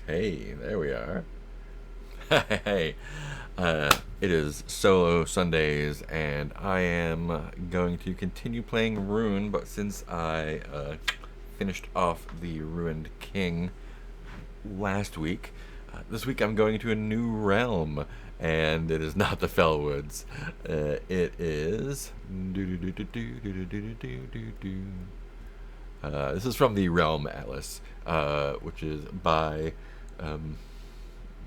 Hey, there we are. Hey, it is Solo Sundays, and I am going to continue playing Rune, but since I finished off the Ruined King last week, this week I'm going to a new realm, and it is not the Fellwoods. It is. This is from the Realm Atlas, which is by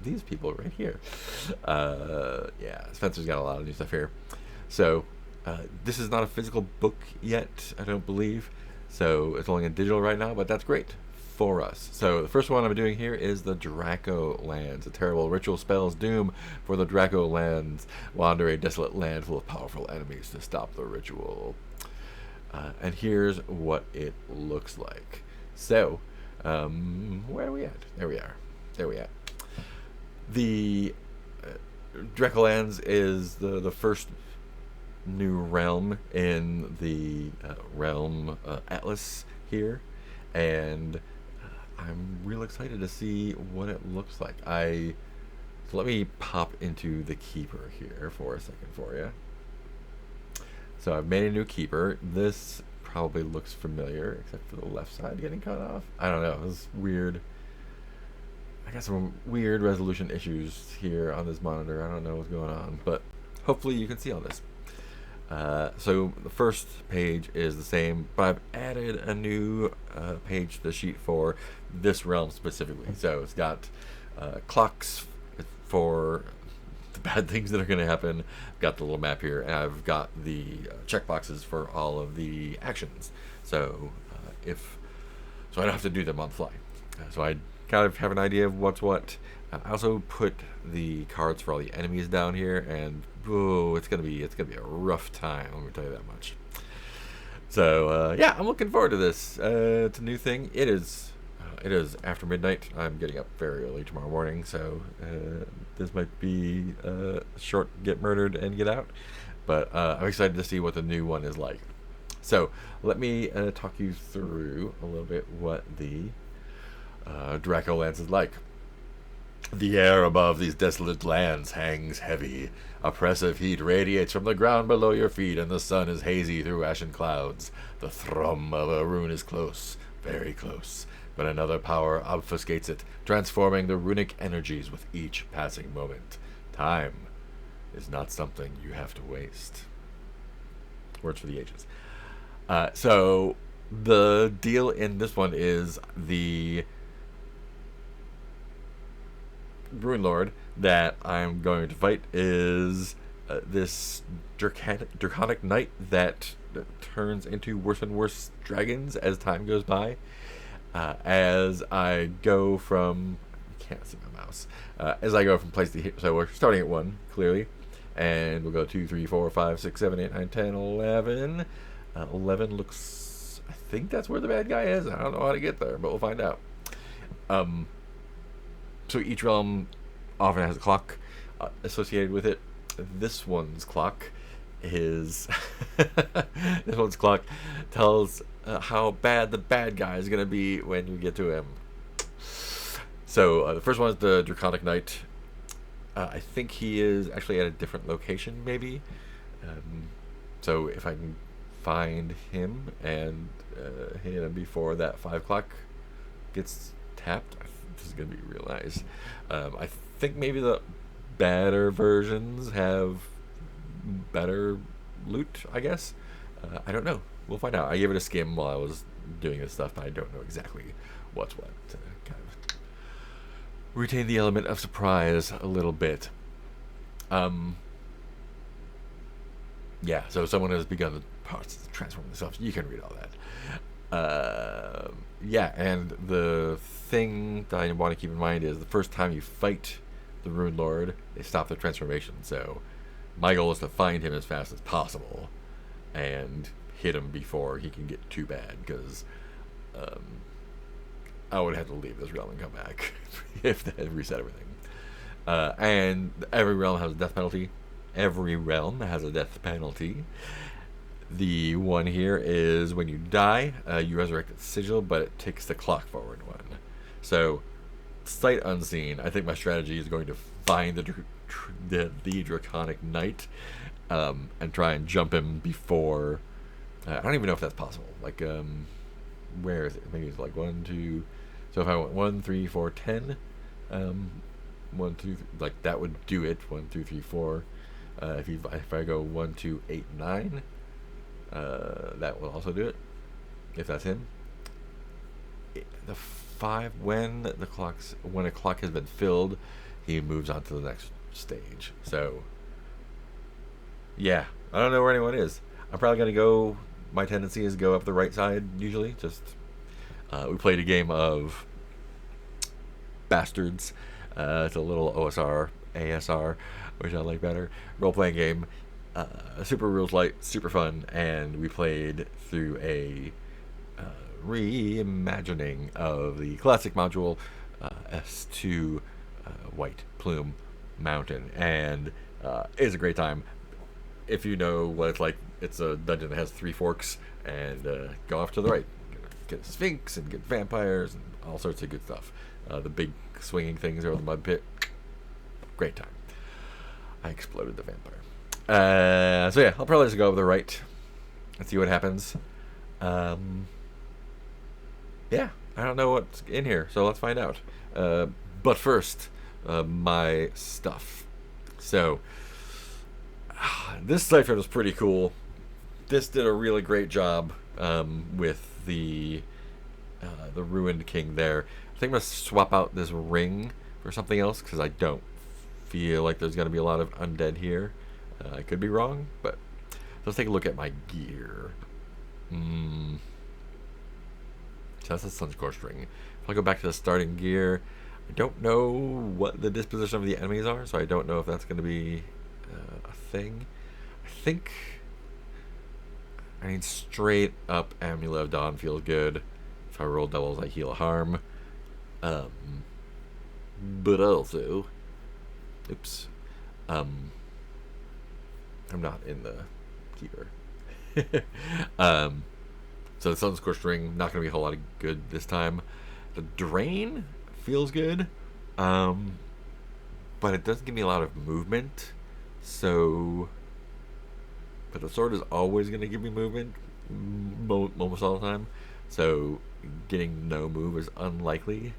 these people right here. Yeah, Spencer's got a lot of new stuff here. So, this is not a physical book yet, I don't believe. So, it's only in digital right now, but that's great for us. So, the first one I'm doing here is the Draco Lands. A terrible ritual spells doom for the Draco Lands. Wander a desolate land full of powerful enemies to stop the ritual. And here's what it looks like. So, where are we at? There we are. There we are. The Dracolands is the first new realm in the realm Atlas here, and I'm real excited to see what it looks like. So let me pop into the keeper here for a second for you. So I've made a new keeper. This probably looks familiar, except for the left side getting cut off. I don't know. It's weird. I got some weird resolution issues here on this monitor. I don't know what's going on, but hopefully you can see all this. So the first page is the same, but I've added a new page to the sheet for this realm specifically. So it's got clocks for the bad things that are going to happen. I've got the little map here, and I've got the checkboxes for all of the actions. So so I don't have to do them on the fly. So I kind of have an idea of what's what. I also put the cards for all the enemies down here, and it's gonna be a rough time. Let me tell you that much. So yeah, I'm looking forward to this. It's a new thing. It is after midnight. I'm getting up very early tomorrow morning, so this might be short, get murdered and get out. But I'm excited to see what the new one is like. So let me talk you through a little bit what the Draco Lands is like. The air above these desolate lands hangs heavy. Oppressive heat radiates from the ground below your feet, and the sun is hazy through ashen clouds. The thrum of a rune is close, very close, but another power obfuscates it, transforming the runic energies with each passing moment. Time is not something you have to waste. Words for the ages. So the deal in this one is the Rune Lord that I'm going to fight is this draconic knight that turns into worse and worse dragons as time goes by. As I go from, I can't see my mouse. As I go from place to, so we're starting at 1 clearly, and we'll go 2, 3, 4, 5, 6, 7, 8, 9, 10, 11. 11 looks, I think that's where the bad guy is. I don't know how to get there, but we'll find out. So each realm often has a clock associated with it. This one's clock is this one's clock tells how bad the bad guy is going to be when you get to him. So the first one is the Draconic Knight. I think he is actually at a different location, maybe. So if I can find him and hit him before that 5 o'clock gets tapped, this is going to be real nice. I think maybe the better versions have better loot, I guess. I don't know. We'll find out. I gave it a skim while I was doing this stuff, but I don't know exactly what's what. To kind of retain the element of surprise a little bit. Yeah, so someone has begun the parts to transform themselves. You can read all that. Yeah, and the thing that I want to keep in mind is the first time you fight the Rune Lord, they stop the transformation. So my goal is to find him as fast as possible and hit him before he can get too bad, because I would have to leave this realm and come back if they had reset everything. And every realm has a death penalty. Every realm has a death penalty. The one here is when you die, you resurrect the sigil, but it takes the clock forward 1. So sight unseen, I think my strategy is going to find the Draconic Knight, and try and jump him before. I don't even know if that's possible. Like, where is it? Maybe it's like 1, 2. So if I went 1, 3, 4, 10, 1, 2, like that would do it. 1, 2, 3, 4. If I go 1, 2, 8, 9, that will also do it. If that's him. The 5, when a clock has been filled, he moves on to the next stage. So yeah, I don't know where anyone is. I'm probably gonna go. My tendency is go up the right side usually. Just we played a game of Bastards. It's a little OSR, ASR, which I like better. Role playing game. Super rules light, super fun, and we played through a reimagining of the classic module S2 White Plume Mountain, and it's a great time. If you know what it's like, it's a dungeon that has 3 forks, and go off to the right, get a sphinx and get vampires and all sorts of good stuff. The big swinging things over the mud pit, great time. I exploded the vampire. So yeah, I'll probably just go over the right and see what happens. Yeah, I don't know what's in here, so let's find out. But first, my stuff. So, this cipher was pretty cool. This did a really great job with the Ruined King there. I think I'm going to swap out this ring for something else, because I don't feel like there's going to be a lot of undead here. I could be wrong, but let's take a look at my gear. So that's a Sunscorched ring. If I go back to the starting gear, I don't know what the disposition of the enemies are, so I don't know if that's going to be a thing. I mean, straight up Amulet of Dawn feels good. If I roll doubles, I heal harm. But also, oops, I'm not in the keeper. So the Sunscorched ring, not going to be a whole lot of good this time. The Drain feels good, but it doesn't give me a lot of movement. So, but the sword is always going to give me movement, almost all the time. So getting no move is unlikely.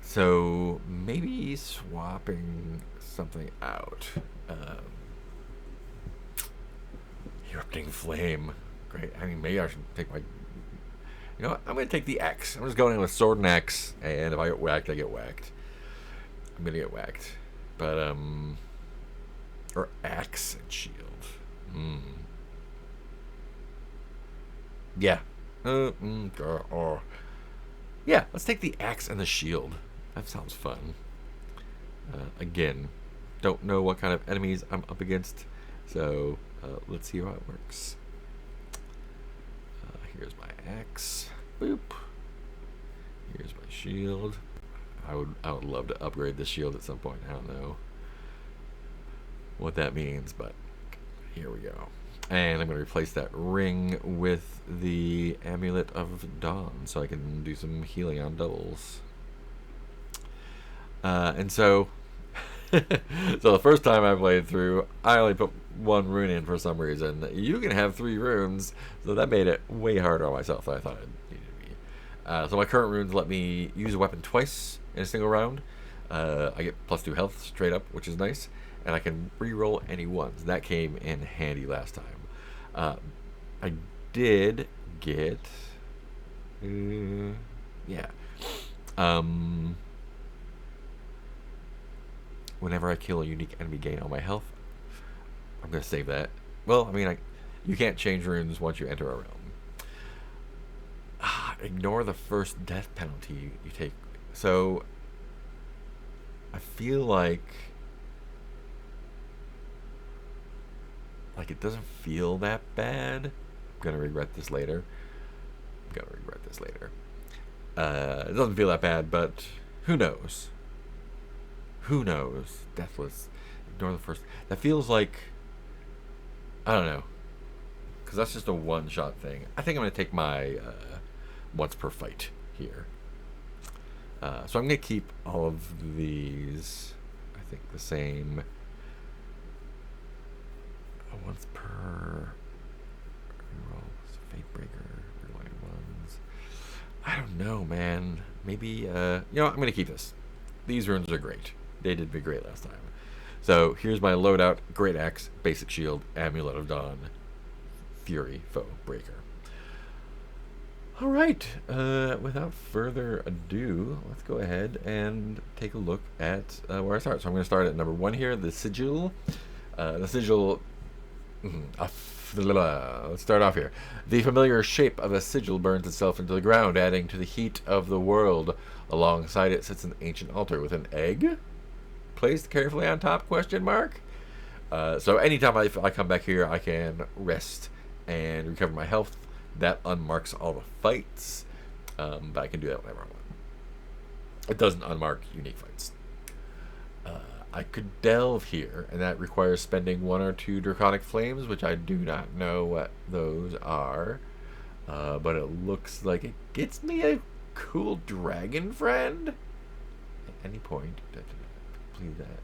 So maybe swapping something out. Erupting Flame. Great. I mean, maybe I should take my... You know what? I'm going to take the X. I'm just going in with sword and X, and if I get whacked, I get whacked. I'm going to get whacked. But, or axe and shield. Yeah. Yeah, let's take the axe and the shield. That sounds fun. Again, don't know what kind of enemies I'm up against, so let's see how it works. Here's my axe. Boop. Here's my shield. I would love to upgrade the shield at some point. I don't know what that means, but here we go. And I'm going to replace that ring with the Amulet of Dawn so I can do some healing on doubles. And so, so the first time I played through, I only put 1 rune in for some reason. You can have 3 runes, so that made it way harder on myself than I thought it needed to be. So my current runes let me use a weapon twice in a single round. I get +2 health straight up, which is nice, and I can re-roll any ones. That came in handy last time. I did get, yeah. Whenever I kill a unique enemy, gain all my health. I'm gonna save that. Well, I mean, you can't change runes once you enter a realm. Ignore the first death penalty you take. So I feel like it doesn't feel that bad. I'm gonna regret this later. It doesn't feel that bad, but who knows? Who knows? Deathless. Ignore the first. That feels like, I don't know, because that's just a one-shot thing. I think I'm gonna take my once per fight here. So I'm going to keep all of these, I think, the same. Once per roll. Fate Breaker, rewind ones. I don't know, man. Maybe, you know, I'm going to keep this. These runes are great. They did me great last time. So here's my loadout: Great Axe, Basic Shield, Amulet of Dawn, Fury, Foe, Breaker. All right. Without further ado, let's go ahead and take a look at where I start. So I'm going to start at number 1 here, the Sigil. The Sigil. Let's start off here. The familiar shape of a sigil burns itself into the ground, adding to the heat of the world. Alongside it sits an ancient altar with an egg placed carefully on top, question mark. So anytime I come back here, I can rest and recover my health. That unmarks all the fights, but I can do that whenever I want. It doesn't unmark unique fights. I could delve here, and that requires spending 1 or 2 Draconic Flames, which I do not know what those are. But it looks like it gets me a cool dragon friend. At any point, complete that.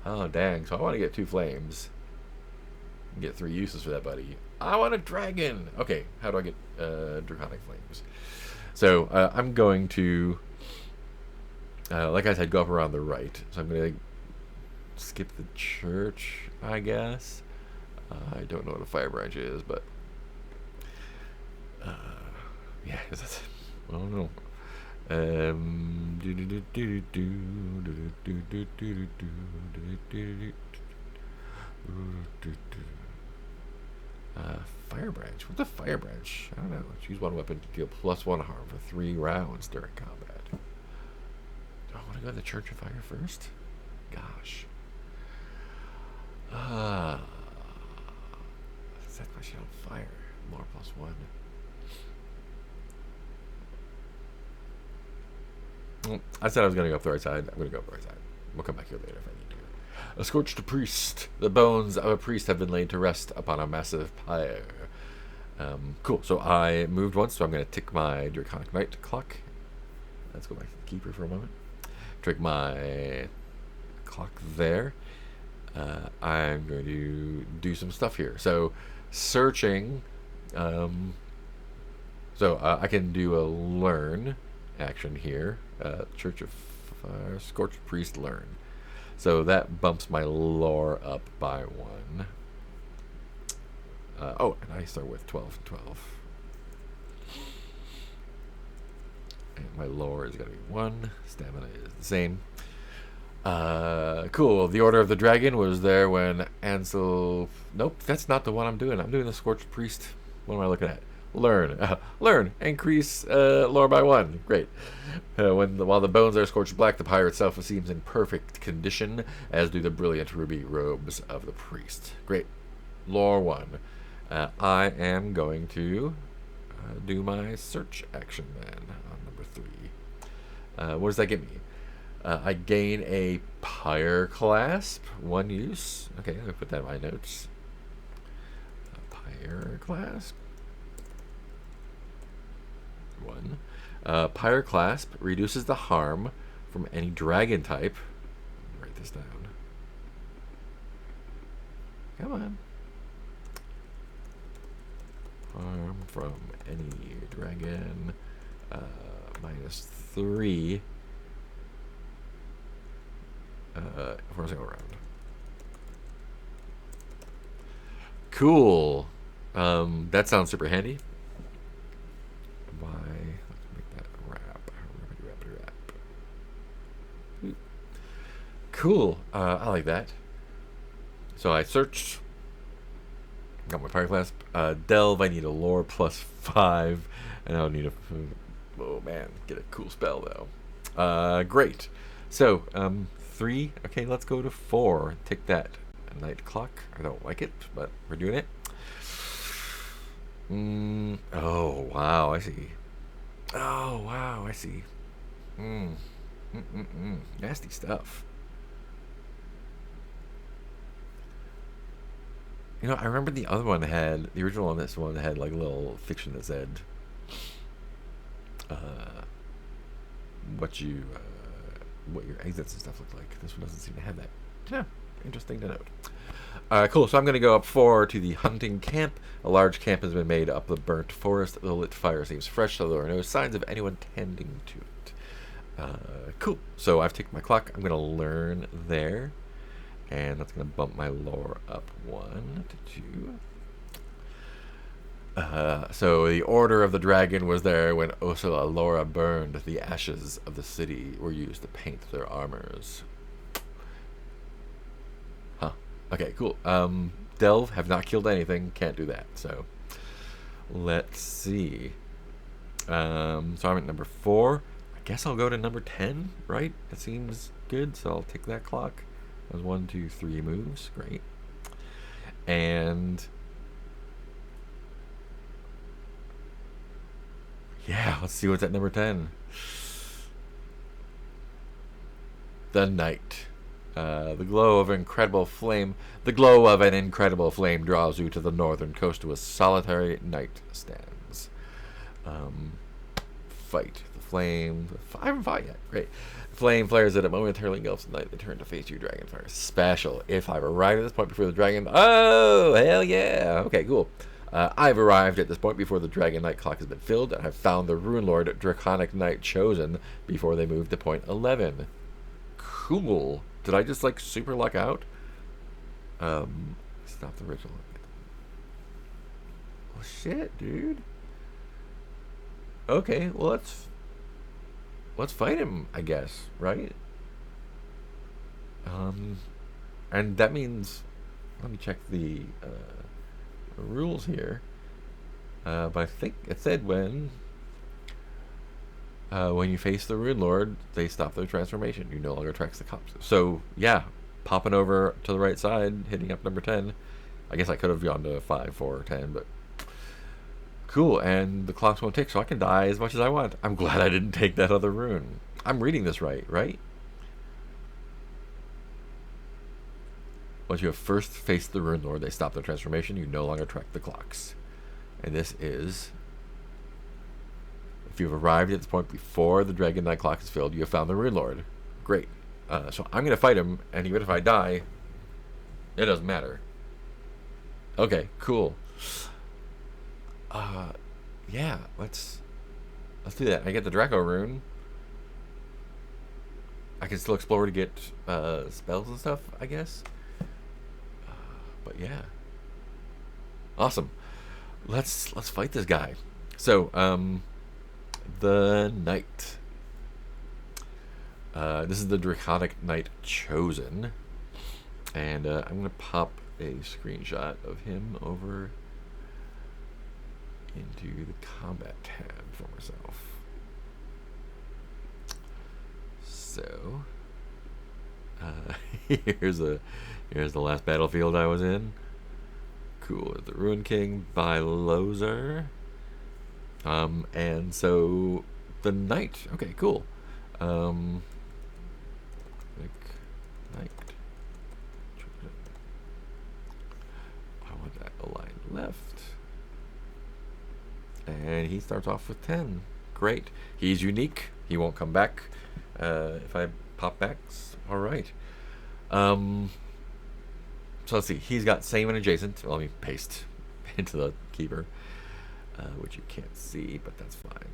Oh, dang. So I want to get 2 flames. Get 3 uses for that, buddy. I want a dragon. Okay, how do I get Draconic Flames? So I'm going to... like I said, go up around the right. So I'm going to skip the church, I guess. I don't know what a fire branch is, but... yeah, that's... I don't know. Fire branch. What's a fire branch? I don't know. Choose 1 weapon to deal +1 harm for 3 rounds during combat. Do I want to go to the Church of Fire first? Gosh. Set my shit on fire. More +1. Well, I said I was going to go up the right side. I'm going to go up the right side. We'll come back here later if I need to. A scorched priest. The bones of a priest have been laid to rest upon a massive pyre. Cool. So I moved once, so I'm going to tick my Draconic Knight clock. Let's go back to the Keeper for a moment. Trick my clock there. I'm going to do some stuff here. So searching. I can do a learn action here. Church of Fire, Scorched Priest, learn. So that bumps my lore up by 1. And I start with 12 and 12. And my lore is going to be 1. Stamina is the same. Cool. The Order of the Dragon was there when Ansel... Nope, that's not the one I'm doing. I'm doing the Scorched Priest. What am I looking at? Learn. Learn. Increase lore by 1. Great. While the bones are scorched black, the pyre itself seems in perfect condition, as do the brilliant ruby robes of the priest. Great. Lore 1. I am going to do my search action then on number 3. What does that give me? I gain a pyre clasp. 1 use. Okay, I'm going to put that in my notes. Pyre clasp. 1. Pyre clasp reduces the harm from any dragon type. Write this down. Come on. Harm from any dragon. -3. For a single round. Cool. That sounds super handy. Why? Let's make that wrap. Cool. I like that. So I searched. Got my pyre clasp. Delve. I need a lore +5, and I'll need a. Oh man, get a cool spell though. Great. So 3. Okay, let's go to 4. Tick that night clock. I don't like it, but we're doing it. Oh wow, I see. Oh wow, I see. Nasty stuff. You know, I remember the other one had, the original one, this one had like a little fiction that said, what you what your exits and stuff look like. This one doesn't seem to have that. Yeah, interesting to note. Cool. So I'm going to go up 4 to the hunting camp. A large camp has been made up the burnt forest. The lit fire seems fresh, so there are no signs of anyone tending to it. Cool. So I've taken my clock. I'm going to learn there. And that's going to bump my lore up 1 to 2. So the order of the dragon was there when Osula Laura burned. The ashes of the city were used to paint their armors. Huh. Okay, cool. Delve, have not killed anything. Can't do that. So let's see. So I'm at number 4. I guess I'll go to number 10, right? That seems good. So I'll take that clock. That was 1, 2, 3 moves. Great. And yeah, let's see what's at number 10. The night. The glow of an incredible flame. The glow of an incredible flame draws you to the northern coast to a solitary knight stands. Fight. The flame. I haven't fought yet. Great. The flame flares at a momentarily engulfs the night. They turn to face you, dragonfire. Special. If I've arrived at this point before the dragon. Oh, hell yeah. Okay, cool. I've arrived at this point before the Dragon Knight clock has been filled, and I've found the Rune Lord Draconic Knight chosen before they moved to point 11. Cool. Did I just, like, super luck out? Stop the ritual. Well, shit, dude. Okay, well, let's fight him, I guess, right? And that means, let me check the rules here, but I think it said when you face the Rune Lord, they stop their transformation. You no longer tracks the cops. So yeah, popping over to the right side, hitting up number 10. I guess I could have gone to 5, 4, or 10, but cool. And the clocks won't tick, so I can die as much as I want. I'm glad I didn't take that other rune. I'm reading this right? Once you have first faced the Rune Lord, they stop their transformation. You no longer track the clocks. And this is, if you've arrived at this point before the Dragon Knight clock is filled, you have found the Rune Lord. Great. So I'm going to fight him, and even if I die, it doesn't matter. Okay, cool. Yeah, let's do that. I get the Draco rune. I can still explore to get spells and stuff, I guess. But yeah, awesome. Let's fight this guy. So the knight. This is the Draconic Knight chosen, and I'm gonna pop a screenshot of him over into the combat tab for myself. So here's the last battlefield I was in. Cool. The Ruin King by Lozer. And so the knight. Okay, cool. Knight. I want that aligned left. And he starts off with 10. Great. He's unique. He won't come back if I pop backs. All right. So let's see. He's got same and adjacent. Well, let me paste into the keeper, which you can't see, but that's fine.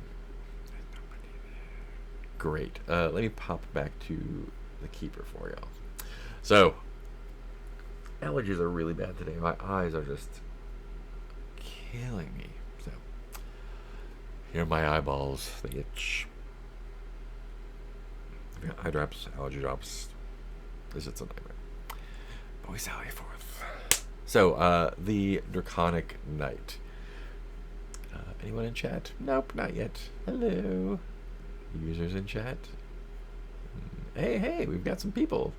Great. Let me pop back to the keeper for y'all. So, allergies are really bad today. My eyes are just killing me. So, here are my eyeballs. They itch. I've got eye drops, allergy drops. This is a nightmare. But we sally forth. So, the Draconic Knight. Anyone in chat? Nope, not yet. Hello. Users in chat. Hey, we've got some people.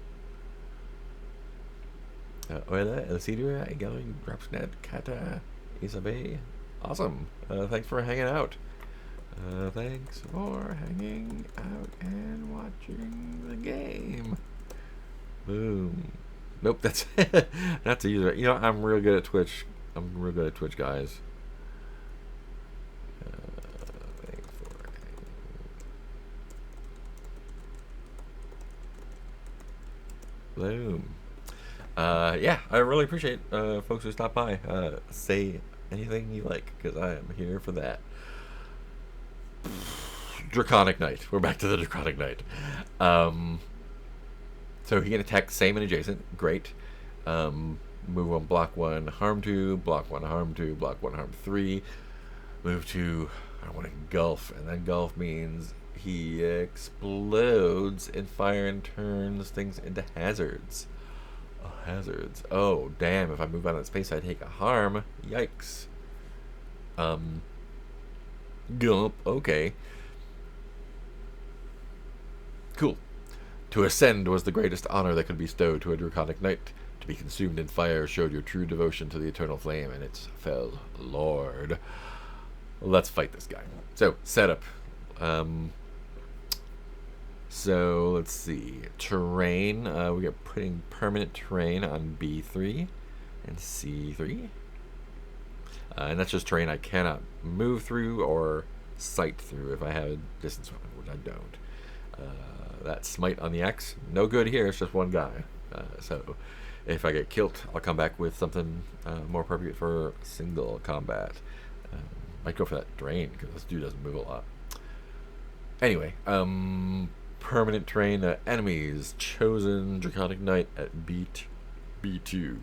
Hola, El Cidio, Igalo, Dropsnet, Kata, Isabe. Awesome. Thanks for hanging out. Thanks for hanging out and watching the game. Boom. Nope, that's that's a user. You know, I'm real good at Twitch. I'm real good at Twitch, guys. Thanks for hanging Boom. Yeah, I really appreciate folks who stop by. Say anything you like, because I am here for that. Draconic Knight. We're back to the Draconic Knight. So he can attack same and adjacent. Great. Move 1, block 1, harm 2, block 1, harm 2, block 1, harm 3. Move 2, I want to engulf. And then engulf means he explodes in fire and turns things into hazards. Hazards. Oh, damn. If I move out of space, I take a harm. Yikes. Gulp. Okay. Cool. To ascend was the greatest honor that could be bestowed to a draconic knight. To be consumed in fire showed your true devotion to the eternal flame and its fell lord. Let's fight this guy. So, setup. So, let's see. Terrain. We are putting permanent terrain on B3 and C3. And that's just terrain I cannot move through or sight through if I have a distance weapon, which I don't. That smite on the X, no good here. It's just one guy. So if I get killed, I'll come back with something more appropriate for single combat. Might go for that drain because this dude doesn't move a lot. Anyway, permanent terrain. Enemies chosen Draconic Knight at B2.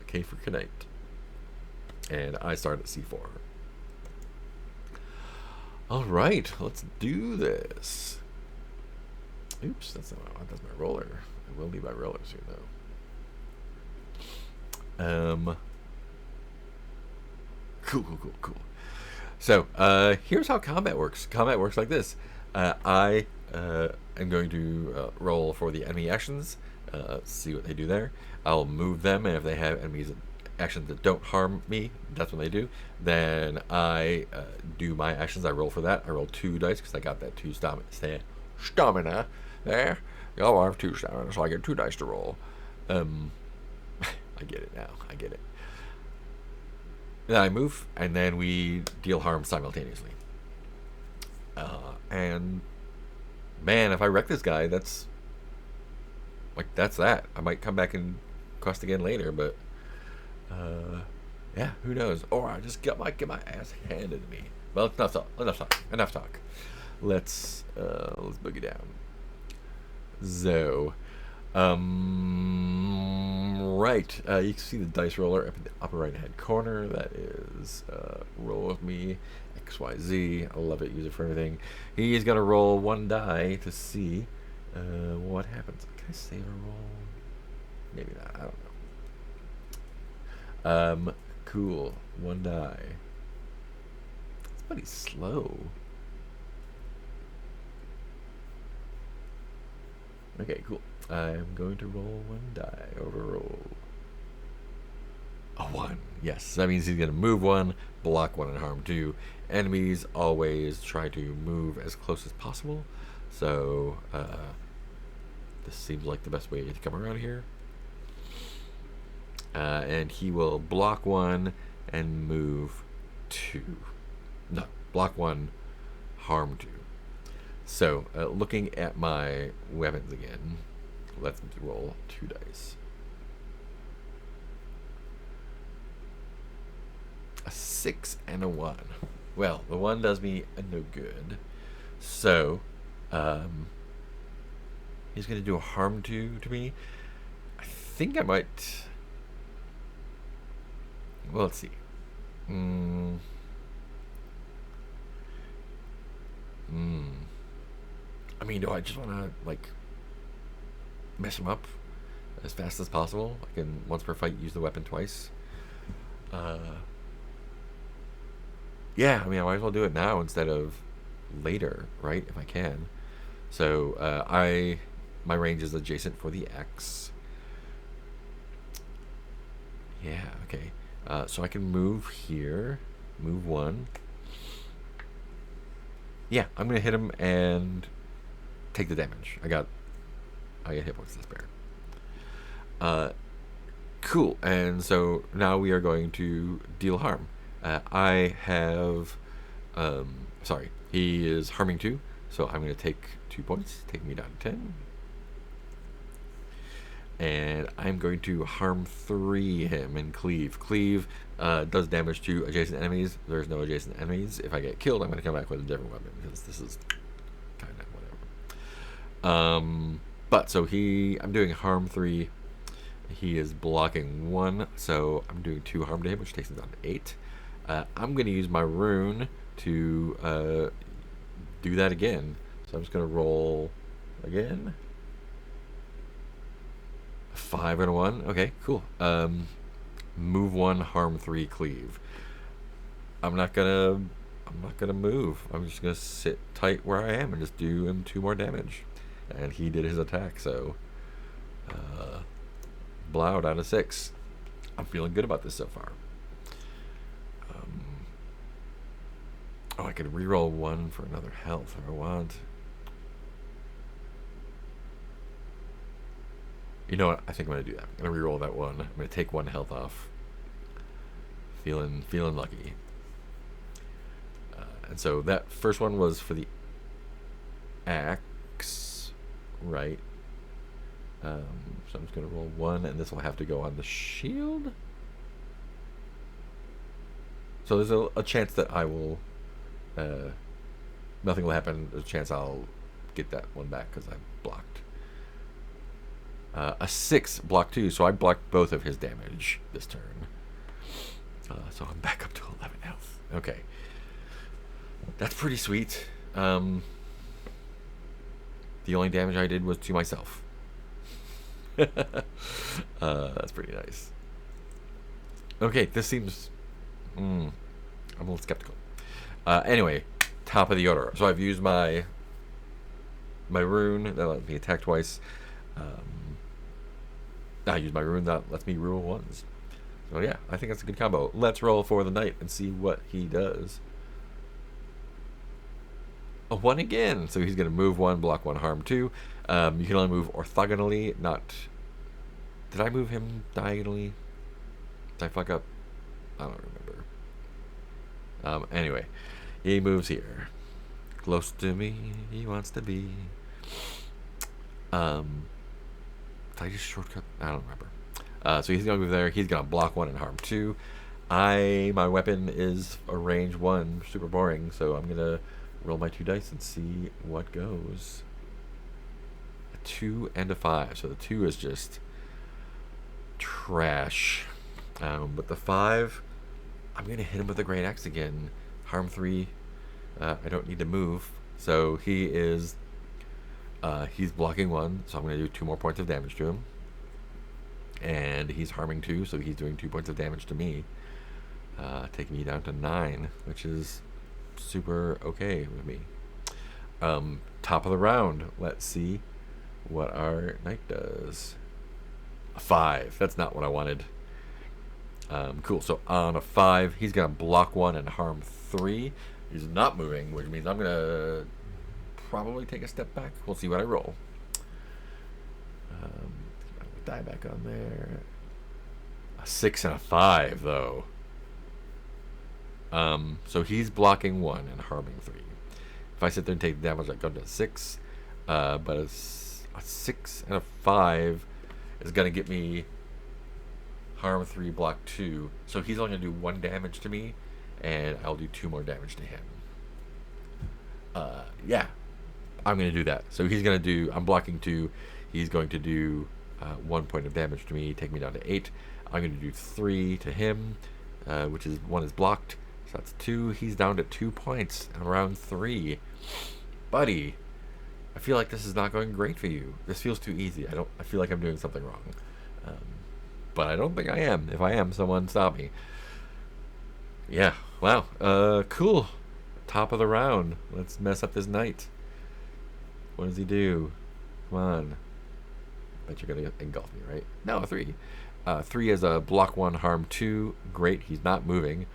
K for Knight. And I start at C4. Alright, let's do this. Oops, that's not my, that's my roller. I will need my roller soon, though. Cool. So, here's how combat works. Combat works like this. I am going to roll for the enemy actions, see what they do there. I'll move them, and if they have enemies actions that don't harm me, that's what they do. Then I do my actions. I roll for that. I roll 2 dice because I got that 2 stamina there. Oh, I have 2 stamina, so I get 2 dice to roll. I get it now. I get it. Then I move, and then we deal harm simultaneously. And man, if I wreck this guy, that's that. I might come back and quest again later, but yeah, who knows? Or I just might get my ass handed to me. Well, enough talk. Let's boogie down. So, right. You can see the dice roller up in the upper right hand corner. That is roll with me, XYZ. I love it. Use it for everything. He's gonna roll 1 die to see what happens. Can I save a roll? Maybe not. I don't know. Cool. 1 die. This buddy's slow. Okay, cool. I'm going to roll 1 die. Overroll. A 1. Yes, that means he's going to move 1, block 1, and harm 2. Enemies always try to move as close as possible. So, this seems like the best way to come around here. And he will block 1 and move 2. No, block 1, harm 2. So, looking at my weapons again, let's roll 2 dice. A 6 and a 1. Well, the 1 does me no good. So, he's going to do a harm 2 to me. I think I might... Well, let's see. I mean, do I just want to, like, mess him up as fast as possible? I can, once per fight, use the weapon twice. Yeah, I mean, I might as well do it now instead of later, right? If I can. So, my range is adjacent for the X. Yeah, okay. So I can move here. Move 1. Yeah, I'm going to hit him and take the damage. I get hit points to spare. Cool. And so now we are going to deal harm. I have... sorry. He is harming 2. So I'm going to take 2 points. Take me down to 10. And I'm going to harm 3 him and cleave. Cleave does damage to adjacent enemies. There's no adjacent enemies. If I get killed, I'm going to come back with a different weapon because this is kind of whatever. But so I'm doing harm 3. He is blocking 1, so I'm doing 2 harm to him, which takes him down to 8. I'm going to use my rune to do that again. So I'm just going to roll again. 5 and a 1. Okay, cool. Move 1, harm 3, cleave. I'm not gonna move. I'm just gonna sit tight where I am and just do him 2 more damage. And he did his attack, so Blow down to 6. I'm feeling good about this so far. Oh, I could reroll 1 for another health if I want. You know what? I think I'm gonna do that. I'm gonna reroll that 1. I'm gonna take 1 health off. Feeling lucky. And so that first one was for the axe, right? So I'm just gonna roll 1, and this will have to go on the shield. So there's a chance that I will. Nothing will happen. There's a chance I'll get that one back because I blocked. A 6 block 2, so I blocked both of his damage this turn. So I'm back up to 11 health. Okay, that's pretty sweet. The only damage I did was to myself. That's pretty nice. Okay, this seems. I'm a little skeptical. Anyway, top of the order. So I've used my rune that lets me attack twice. I use my rune that lets me rule ones. So yeah, I think that's a good combo. Let's roll for the knight and see what he does. A 1 again. So he's going to move 1, block 1, harm 2. You can only move orthogonally, not... Did I move him diagonally? Did I fuck up? I don't remember. Anyway, he moves here. Close to me, he wants to be. Did I just shortcut? I don't remember. So he's going to move there. He's going to block 1 and harm 2. My weapon is a range 1, super boring, so I'm going to roll my 2 dice and see what goes. A 2 and a 5. So the 2 is just trash. But the 5, I'm going to hit him with a great axe again. Harm 3. I don't need to move. So he is... he's blocking 1, so I'm going to do 2 more points of damage to him. And he's harming 2, so he's doing 2 points of damage to me. Taking me down to 9, which is super okay with me. Top of the round. Let's see what our knight does. A 5. That's not what I wanted. Cool. So on a 5, he's going to block 1 and harm 3. He's not moving, which means I'm going to probably take a step back. We'll see what I roll. Die back on there. A 6 and a 5, though. So he's blocking 1 and harming 3. If I sit there and take damage, I go to 6. But a 6 and a 5 is going to get me harm 3, block 2. So he's only going to do 1 damage to me, and I'll do 2 more damage to him. Yeah, I'm going to do that. So he's going to do, I'm blocking 2. He's going to do 1 point of damage to me, take me down to 8. I'm going to do 3 to him, which is 1 is blocked. So that's 2. He's down to 2 points in round 3. Buddy, I feel like this is not going great for you. This feels too easy. I feel like I'm doing something wrong. But I don't think I am. If I am, someone stop me. Yeah, wow. Cool. Top of the round. Let's mess up this knight. What does he do? Come on. Bet you're gonna engulf me, right? No, a 3. 3 is a block 1, harm 2. Great, he's not moving.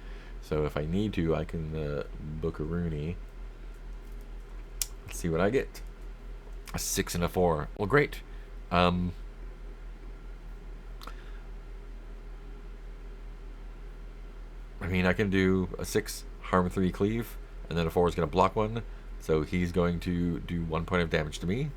So if I need to, I can book a Rune. Let's see what I get. A 6 and a 4. Well, great. I mean, I can do a 6, harm 3, cleave, and then a 4 is going to block 1. So he's going to do 1 point of damage to me.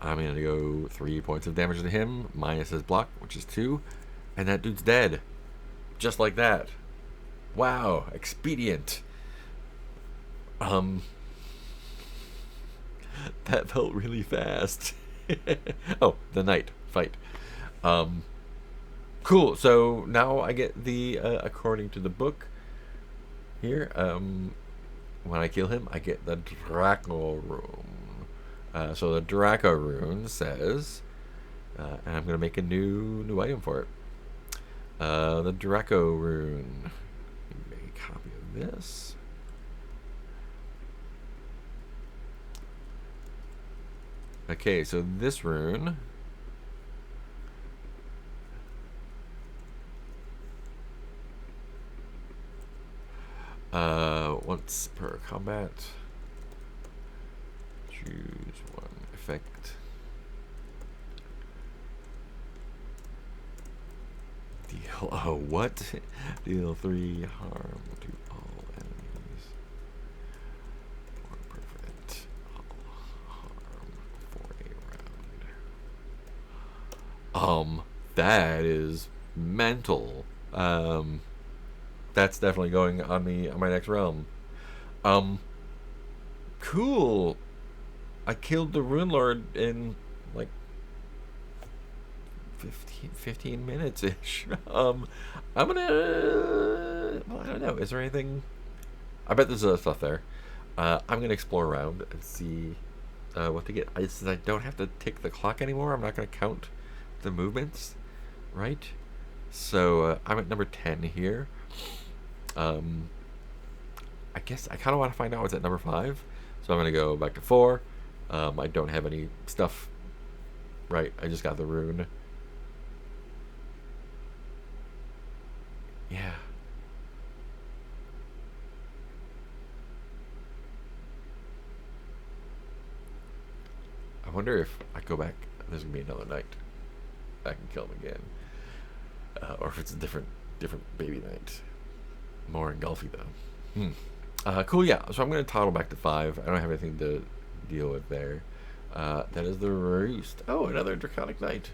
I'm going to go 3 points of damage to him, minus his block, which is 2. And that dude's dead. Just like that. Wow, expedient. That felt really fast. Oh, the knight fight. Cool. So now I get the according to the book here. When I kill him, I get the Draco rune. So the Draco rune says, and I'm gonna make a new item for it. The Draco rune. Make a copy of this. Okay, so this rune once per combat, choose one effect. Deal what? Deal 3 harm to all enemies or prevent all harm for a round. That is mental. That's definitely going on my next realm. Cool. I killed the Rune Lord in like 15 minutes ish. I'm gonna. Well, I don't know. Is there anything? I bet there's other stuff there. I'm gonna explore around and see what to get. Since I don't have to tick the clock anymore, I'm not gonna count the movements, right? So I'm at number 10 here. I guess I kind of want to find out what's at number 5. So I'm going to go back to 4. I don't have any stuff. Right, I just got the rune. Yeah. I wonder if I go back, there's going to be another knight. I can kill him again. Or if it's a different baby knight. More engulfy though. Cool, yeah. So I'm going to toddle back to 5. I don't have anything to deal with there. That is the roost. Oh, another draconic knight.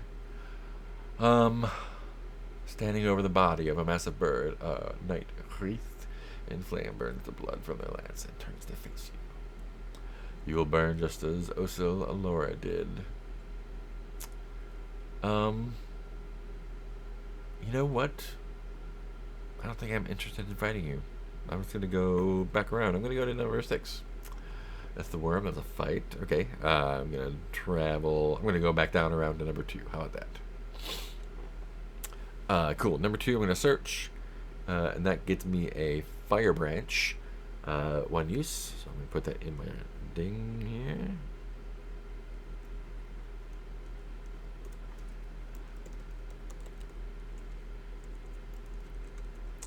Standing over the body of a massive bird, knight wreathed in flame burns the blood from their lance and turns to face you. You will burn just as Osil Alora did. You know what? I don't think I'm interested in fighting you. I'm just gonna go back around. I'm gonna go to number 6. That's the worm. That's a fight. Okay. I'm gonna travel. I'm gonna go back down around to number 2. How about that? Cool. Number 2. I'm gonna search, and that gets me a fire branch. 1 use. So I'm gonna put that in my ding here.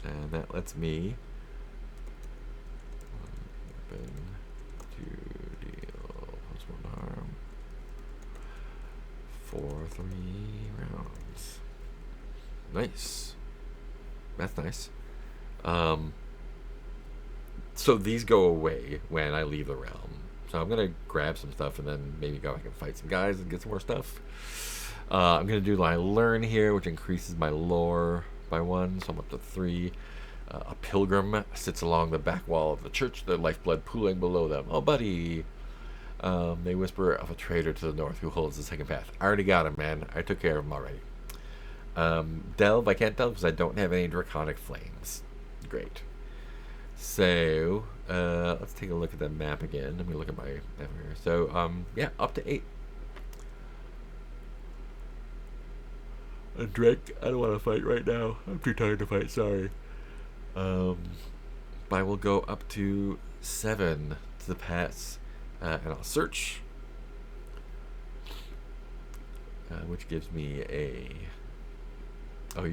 And that lets me weapon to deal +1 harm for 3 rounds. Nice. That's nice. So these go away when I leave the realm. So I'm gonna grab some stuff and then maybe go back and fight some guys and get some more stuff. I'm gonna do my learn here, which increases my lore by 1, so I'm up to 3. A pilgrim sits along the back wall of the church, their lifeblood pooling below them. Oh, buddy. They whisper of a traitor to the north who holds the second path. I already got him, man. I took care of him already. Delve. I can't delve because I don't have any draconic flames. Great. So, let's take a look at that map again. Let me look at my map here. So, yeah, up to 8. Drake, I don't want to fight right now. I'm too tired to fight, sorry. But I will go up to 7 to the pass. And I'll search. Which gives me a... Oh,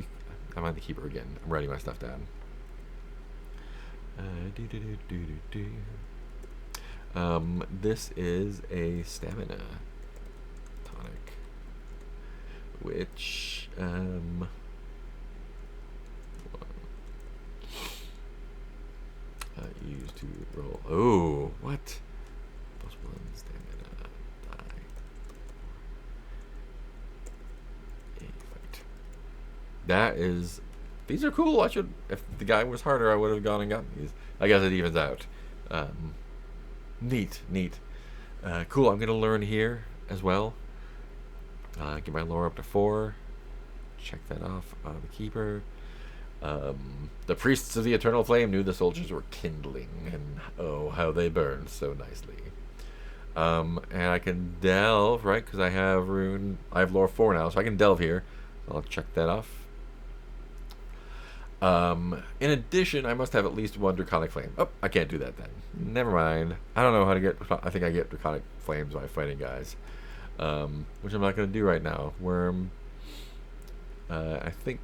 I'm on the keeper again. I'm writing my stuff down. This is a stamina tonic, which used to roll. Oh, what? +1 stamina die. That is, these are cool. I should, if the guy was harder, I would have gone and gotten these. I guess it evens out. Neat, neat. Cool. I'm gonna learn here as well. Get my lore up to 4. Check that off. The keeper. The priests of the eternal flame knew the soldiers were kindling, and oh, how they burned so nicely. And I can delve, right? Because I have rune. I have lore 4 now, so I can delve here. I'll check that off. In addition, I must have at least 1 draconic flame. Oh, I can't do that then. Never mind. I don't know how to get. I think I get draconic flames by fighting guys, which I'm not going to do right now. Worm. I think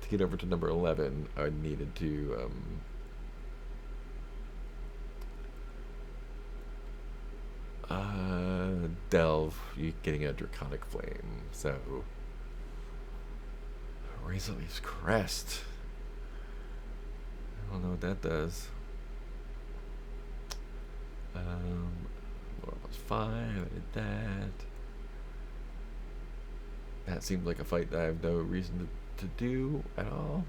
to get over to number 11, I needed to. Delve. You getting a draconic flame, so. Razorleaf's Crest. I don't know what that does. Lore plus 5. I did that. That seems like a fight that I have no reason to do at all.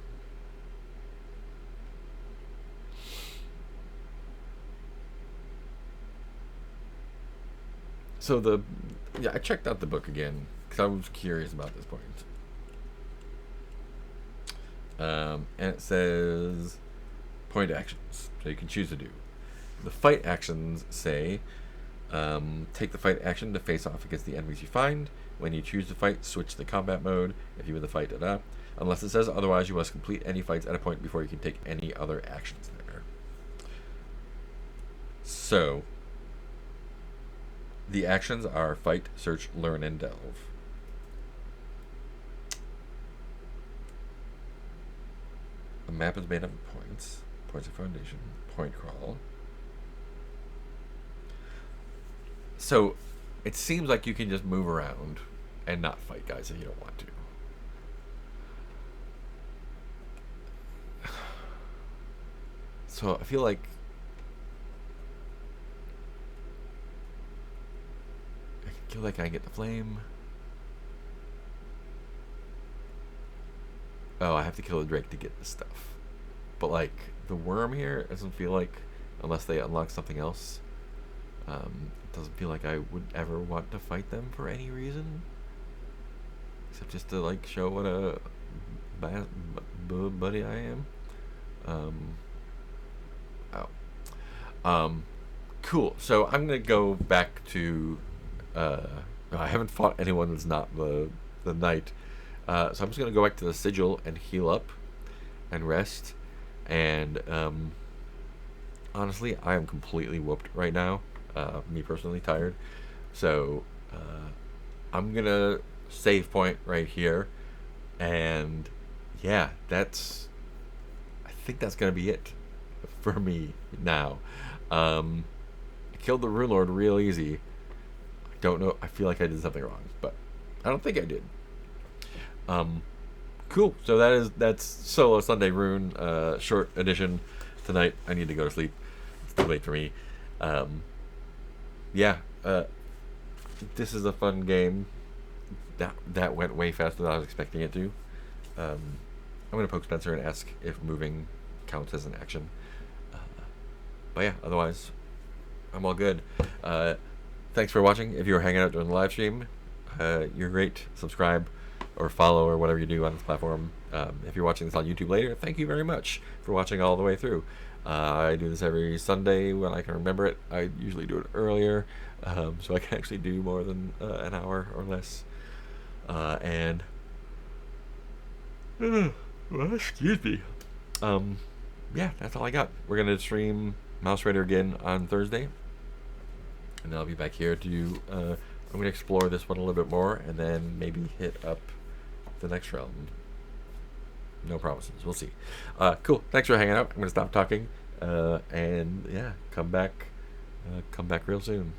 So I checked out the book again because I was curious about this point. And it says point actions, so you can choose to do. The fight actions say take the fight action to face off against the enemies you find. When you choose to fight, switch to the combat mode. If you win the fight, unless it says otherwise, you must complete any fights at a point before you can take any other actions there. So the actions are fight, search, learn, and delve. The map is made up of points. Points of foundation. Point crawl. So, it seems like you can just move around and not fight guys if you don't want to. So, I feel like I can kill that guy and get the flame. Oh, I have to kill a Drake to get this stuff. But, like, the worm here doesn't feel like, unless they unlock something else, it doesn't feel like I would ever want to fight them for any reason. Except just to, like, show what a bad buddy I am. Cool. So, I'm going to go back to, I haven't fought anyone that's not the knight. So I'm just going to go back to the sigil and heal up and rest. And honestly, I am completely whooped right now. Me personally, tired. So I'm going to save point right here. And yeah, I think that's going to be it for me now. I killed the Rune Lord real easy. I don't know. I feel like I did something wrong, but I don't think I did. Cool. So that's Solo Sunday Rune, short edition tonight. I need to go to sleep. It's too late for me. This is a fun game. That went way faster than I was expecting it to. I'm gonna poke Spencer and ask if moving counts as an action. But yeah, otherwise, I'm all good. Thanks for watching. If you were hanging out during the live stream, you're great. Subscribe or follow or whatever you do on this platform. If you're watching this on YouTube later, thank you very much for watching all the way through. I do this every Sunday when I can remember it. I usually do it earlier, so I can actually do more than an hour or less. Excuse me. Yeah, that's all I got. We're gonna stream Mouse Raider again on Thursday, and then I'll be back here to I'm gonna explore this one a little bit more, and then maybe hit up the next realm. No promises. We'll see. Cool. Thanks for hanging out. I'm gonna stop talking, and yeah, come back real soon.